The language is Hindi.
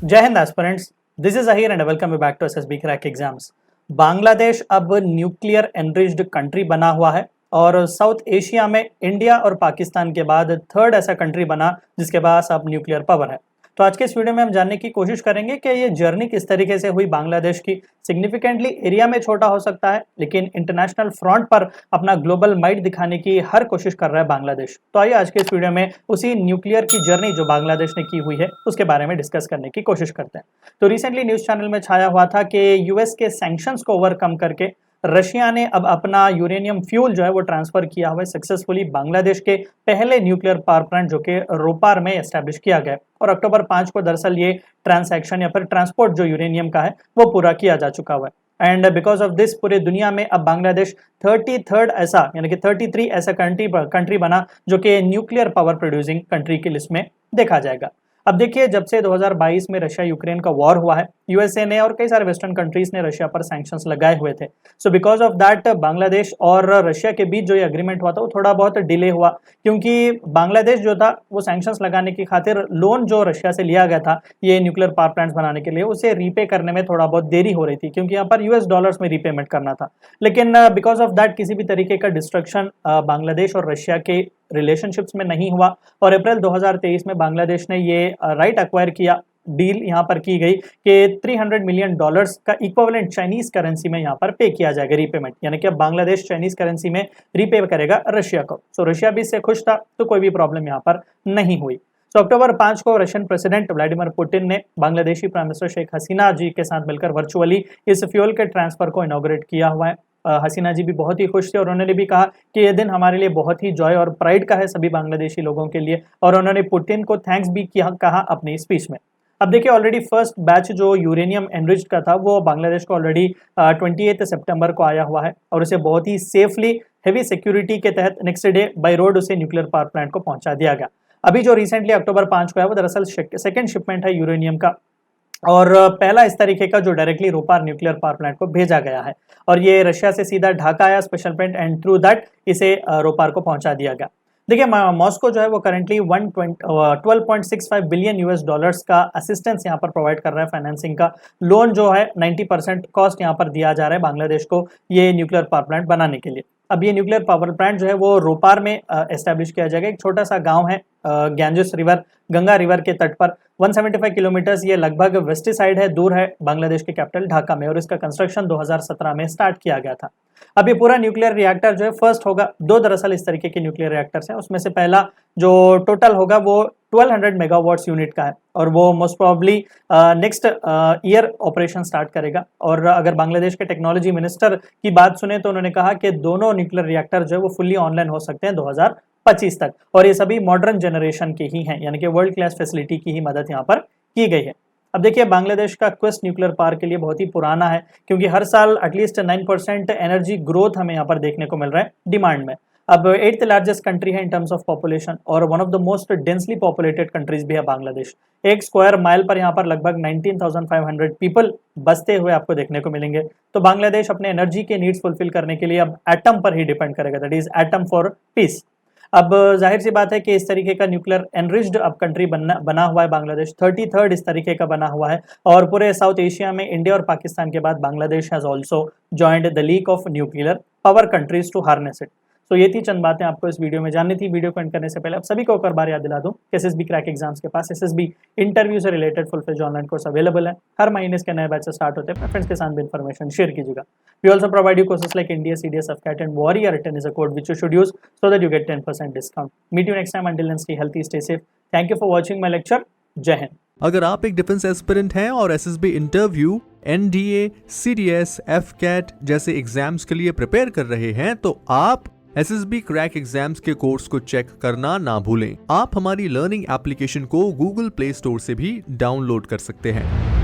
जय हिंद aspirants, this is Ahir and welcome back to SSB crack exams. Bangladesh अब न्यूक्लियर एनरिच्ड कंट्री बना हुआ है और साउथ एशिया में इंडिया और पाकिस्तान के बाद थर्ड ऐसा कंट्री बना जिसके पास अब न्यूक्लियर पावर है। तो आज के इस वीडियो में हम जानने की कोशिश करेंगे कि ये जर्नी किस तरीके से हुई बांग्लादेश की। सिग्निफिकेंटली एरिया में छोटा हो सकता है लेकिन इंटरनेशनल फ्रंट पर अपना ग्लोबल माइट दिखाने की हर कोशिश कर रहा है बांग्लादेश। तो आइए आज के इस वीडियो में उसी न्यूक्लियर की जर्नी जो बांग्लादेश ने की हुई है उसके बारे में डिस्कस करने की कोशिश करते हैं। तो रिसेंटली न्यूज चैनल में छाया हुआ था कि यूएस के सैंक्शंस को ओवरकम करके रशिया ने अब अपना यूरेनियम फ्यूल जो है वो ट्रांसफर किया हुआ है सक्सेसफुली बांग्लादेश के पहले न्यूक्लियर पावर प्लांट जो कि रोपार में एस्टेब्लिश किया गया और अक्टूबर 5 को दरअसल ये ट्रांसैक्शन या फिर ट्रांसपोर्ट जो यूरेनियम का है वो पूरा किया जा चुका हुआ है। एंड बिकॉज ऑफ दिस पूरे दुनिया में अब बांग्लादेश 33rd ऐसा यानी कि 33 ऐसा कंट्री बना जो कि न्यूक्लियर पावर प्रोड्यूसिंग कंट्री की लिस्ट में देखा जाएगा। अब देखिए, जब से 2022 में रशिया यूक्रेन का वॉर हुआ है, यूएसए ने और कई सारे वेस्टर्न कंट्रीज ने रशिया पर सैंक्शंस लगाए हुए थे। So because of that Bangladesh और रशिया के बीच जो ये एग्रीमेंट हुआ था वो थोड़ा बहुत डिले हुआ, क्योंकि बांग्लादेश जो था वो सैंक्शंस लगाने की खातिर लोन जो रशिया से लिया गया था ये न्यूक्लियर पावर प्लांट्स बनाने के लिए, उसे रीपे करने में थोड़ा बहुत देरी हो रही थी क्योंकि यहाँ पर यूएस डॉलर्स में रीपेमेंट करना था। लेकिन बिकॉज ऑफ दैट किसी भी तरीके का डिस्ट्रक्शन बांग्लादेश और रशिया के रिलेशनशिप्स में नहीं हुआ और अप्रैल 2023 में बांग्लादेश ने ये राइट एक्वायर किया। डील यहाँ पर की गई कि $300 मिलियन का इक्विवेलेंट चाइनीज करेंसी में यहाँ पर पे किया जाएगा रीपेमेंट, यानी कि अब बांग्लादेश चाइनीज करेंसी में रीपे करेगा रशिया को। सो रशिया भी इससे खुश था तो कोई भी प्रॉब्लम यहाँ पर नहीं हुई। तो अक्टूबर 5 को रशियन प्रेसिडेंट व्लादिमीर पुतिन ने बांग्लादेशी प्राइम मिनिस्टर शेख हसीना जी के साथ मिलकर वर्चुअली इस फ्यूल के ट्रांसफर को इनॉग्रेट किया हुआ है। हसीना जी भी बहुत ही खुश थे और उन्होंने भी कहा कि यह दिन हमारे लिए बहुत ही जॉय और प्राइड का है सभी बांग्लादेशी लोगों के लिए, और उन्होंने पुतिन को थैंक्स भी किया कहा अपनी स्पीच में। अब देखिए, ऑलरेडी फर्स्ट बैच जो यूरेनियम एनरिच्ड का था वो बांग्लादेश को ऑलरेडी 28 सितंबर को आया हुआ है और उसे बहुत ही सेफली हेवी सिक्योरिटी के तहत नेक्स्ट डे बाय रोड उसे न्यूक्लियर पावर प्लांट को पहुंचा दिया गया। अभी जो रिसेंटली अक्टूबर 5 को है वो दरअसल सेकेंड शिपमेंट है यूरेनियम का और पहला इस तरीके का जो डायरेक्टली रोपार न्यूक्लियर पावर प्लांट को भेजा गया है और ये रशिया से सीधा ढाका आया special plant and through that इसे रोपार को पहुंचा दिया गया। देखिए, मॉस्को जो है वो करेंटली 12.65 बिलियन यूएस डॉलर्स का असिस्टेंस यहाँ पर प्रोवाइड कर रहा है, फाइनेंसिंग का लोन जो है 90% कॉस्ट यहाँ पर दिया जा रहा है बांग्लादेश को ये न्यूक्लियर पावर प्लांट बनाने के लिए। अब ये न्यूक्लियर पावर प्लांट जो है वो रोपार में एस्टेब्लिश किया जाएगा। एक छोटा सा गांव है गैंजेस रिवर, गंगा रिवर के तट पर 175 किलोमीटर ये लगभग वेस्ट साइड है, दूर है बांग्लादेश के कैपिटल ढाका में, और इसका कंस्ट्रक्शन 2017 में स्टार्ट किया गया था। अब ये पूरा न्यूक्लियर रिएक्टर जो है फर्स्ट होगा, दो दरअसल इस तरीके के न्यूक्लियर रिएक्टर्स हैं, उसमें से पहला जो टोटल होगा वो 1200 मेगावाट्स यूनिट का है और वो most probably next year operation start करेगा। और अगर बांग्लादेश के टेक्नोलॉजी मिनिस्टर की बात सुने तो उन्होंने कहा कि दोनों न्यूक्लियर रिएक्टर जो है वो फुल्ली ऑनलाइन हो सकते हैं 2025 तक, और ये सभी मॉडर्न जनरेशन के ही हैं, यानी कि वर्ल्ड क्लास फैसिलिटी की ही मदद यहाँ पर की गई है। अब देखिए, बांग्लादेश का क्वेस्ट न्यूक्लियर पार्क के लिए बहुत ही पुराना है क्योंकि हर साल एटलीस्ट 9% एनर्जी ग्रोथ हमें यहाँ पर देखने को मिल रहा है डिमांड में। अब 8th लार्जेस्ट कंट्री है इन टर्म्स ऑफ पॉपुलेशन और one of the most densely populated countries भी है बांग्लादेश। एक स्क्वायर माइल पर यहाँ पर लगभग 19,500 पीपल बसते हुए आपको देखने को मिलेंगे। तो बांग्लादेश अपने एनर्जी के नीड्स फुलफिल करने के लिए अब एटम पर ही डिपेंड करेगा, that is atom for piece. अब जाहिर सी बात है कि इस तरीके का न्यूक्लियर एनरिच्ड अब कंट्री बना हुआ है बांग्लादेश, 33rd इस तरीके का बना हुआ है और पूरे साउथ एशिया में इंडिया और पाकिस्तान के बाद Bangladesh has also joined the league of nuclear power countries to harness it. तो ये थी चंद बातें आपको इस वीडियो में जाननी थी। वीडियो को एंड करने से पहले आप सभी को एक और बार याद दिला दूं कि एसएसबी क्रैक एग्जाम्स के पास एसएसबी इंटरव्यू से related full fledge online course available है। हर महीने इसके नए बैचेस स्टार्ट होते हैं, अपने फ्रेंड्स के साथ भी इन्फॉर्मेशन शेयर कीजिएगा। We also provide you courses like India CDS AFCAT and warrior. 10 is a code which you should use so that you get 10% discount. Meet you next time. Until then, stay healthy, stay safe. Thank you for watching my lecture. जय हिंद। अगर आप एक डिफेंस एस्पिरेंट हैं और SSB interview, NDA, CDS, AFCAT जैसे एग्जाम्स के लिए प्रिपेयर कर रहे हैं तो आप एसएसबी क्रैक एग्जाम्स के कोर्स को चेक करना ना भूलें। आप हमारी लर्निंग एप्लीकेशन को गूगल प्ले स्टोर से भी डाउनलोड कर सकते हैं।